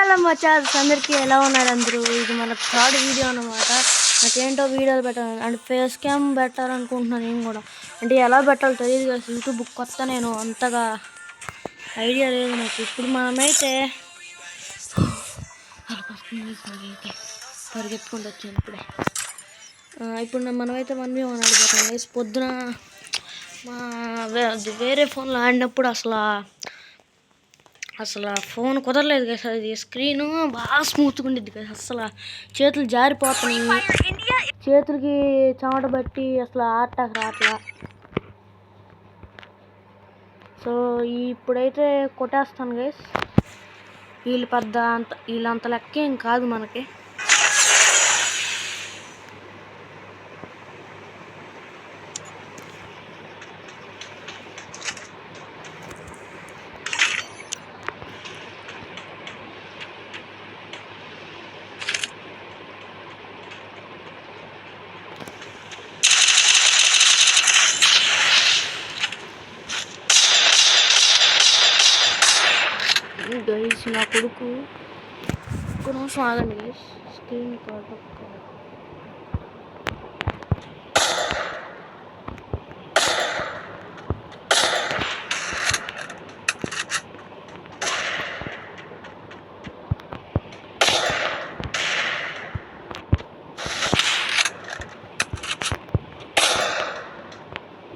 Hello మచాస్ అందరికీ ఎలా ఉన్నారు అందరూ? ఇది మన థర్డ్ వీడియో అనమాట. నాకేంటో వీడియోలు పెట్టాలి అంటే ఫేస్ క్యామ్ పెట్టాలనుకుంటున్నాను నేను కూడా. అంటే ఎలా పెట్టాలో తెలియదు కదా, యూట్యూబ్ కొత్త, నేను అంతగా ఐడియా లేదు నాకు. ఇప్పుడు మనమైతే పరిగెత్తుకుంటూ వచ్చాను ఇప్పుడే. ఇప్పుడు మనమైతే 1v1 ఆడిపోతాం గైస్. పొద్దున మా వేరే ఫోన్లో ఆడినప్పుడు అసలు ఫోన్ కుదరలేదు కదా, అది స్క్రీను బాగా స్మూత్గా ఉండేది కదా, అసలు చేతులు జారిపోతున్నాయి, చేతులకి చెమట బట్టి అసలు ఆడటానికి రావట్లా. సో ఇప్పుడైతే కొట్టేస్తాను గైస్. వీళ్ళంత లెక్క ఏం కాదు మనకి. గైస్ నా కొడుకు ఒక్క నిమిషం ఆగండి గైస్. స్క్రీన్ కార్డు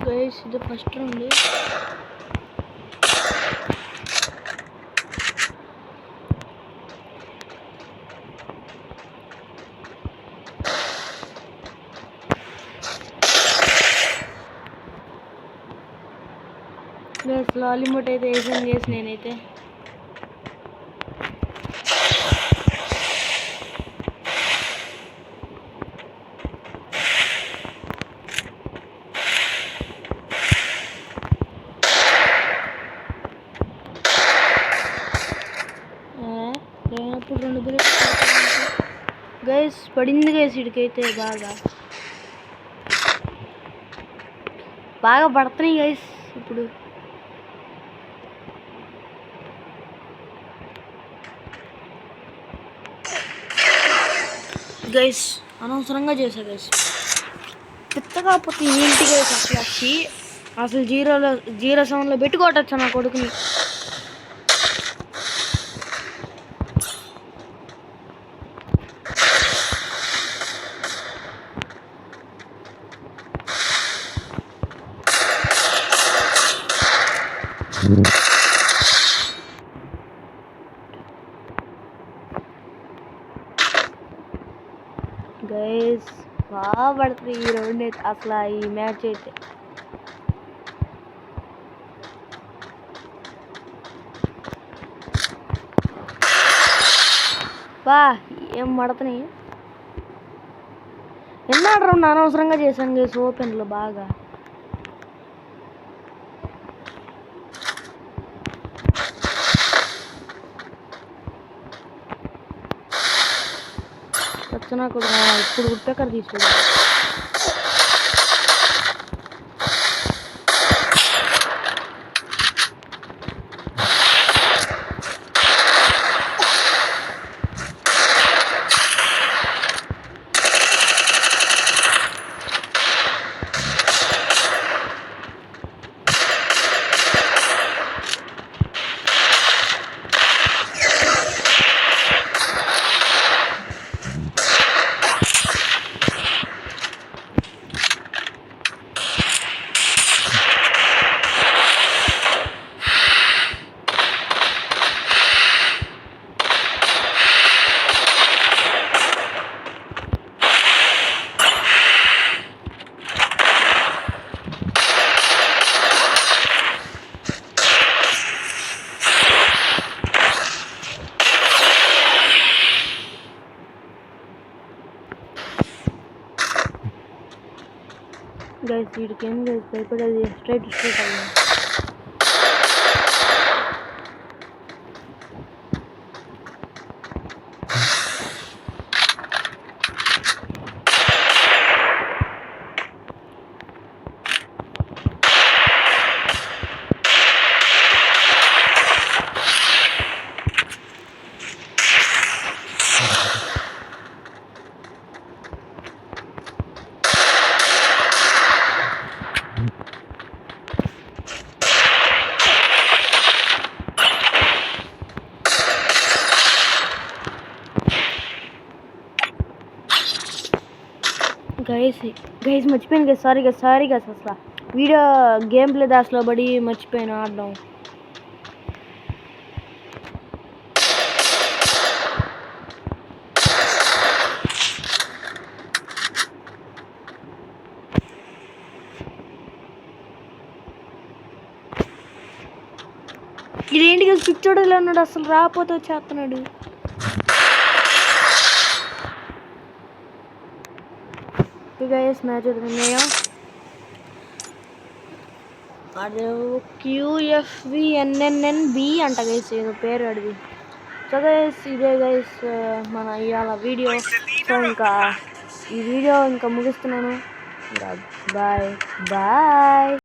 గైస్, ఇది ఫస్ట్ రౌండ్. గైస్ లాలిమోట్ అయితే వేసాను గైస్ నేనైతే. లేనప్పుడు 2 బుల్లెట్స్ గైస్ పడింది గైస్. ఇడికైతే బాగా పడుతున్నాయి గైస్ ఇప్పుడు. గైస్ అనవసరంగా చేశా గైస్, పిత్త కాకపోతే ఏంటి గైస్ అసలు 0-7లో పెట్టుకోవటచ్చా నా కొడుకుని. గైస్ బాగా పడుతుంది ఈ రౌండ్ అయితే, అసలు ఈ మ్యాచ్ అయితే. ఏం పడుతున్నాయి. ఎన్నాడు రౌండ్ అనవసరంగా చేశాను గైస్ ఓపెన్లో బాగా. వచ్చినా కూడా ఇప్పుడు గుట్టెక్కడ తీసుకోవాలి. గైస్ వీడికి ఏం గైస్ భయపడేది, స్ట్రైట్ అయ్యింది. గైస్ గైస్ మర్చిపోయాను గైస్, సారీ గైస్, అసలు వీడియో గేమ్ ప్లే దాస్లో పడి మర్చిపోయాను ఆడడం. ఇదేంటి గైస్ పిచ్చోడలో ఉన్నాడు, అసలు రాకపోతే వచ్చేస్తున్నాడు. గైస్ మ్యాచ్ వదిలినాయా, అదే QFVNNNB అంట గైస్, ఏదో పేరు అడిగి. సో గైస్ ఇదే గైస్ మన ఇవాళ వీడియో. సో ఇంకా ఈ వీడియో ఇంకా ముగిస్తున్నాను. Bye bye.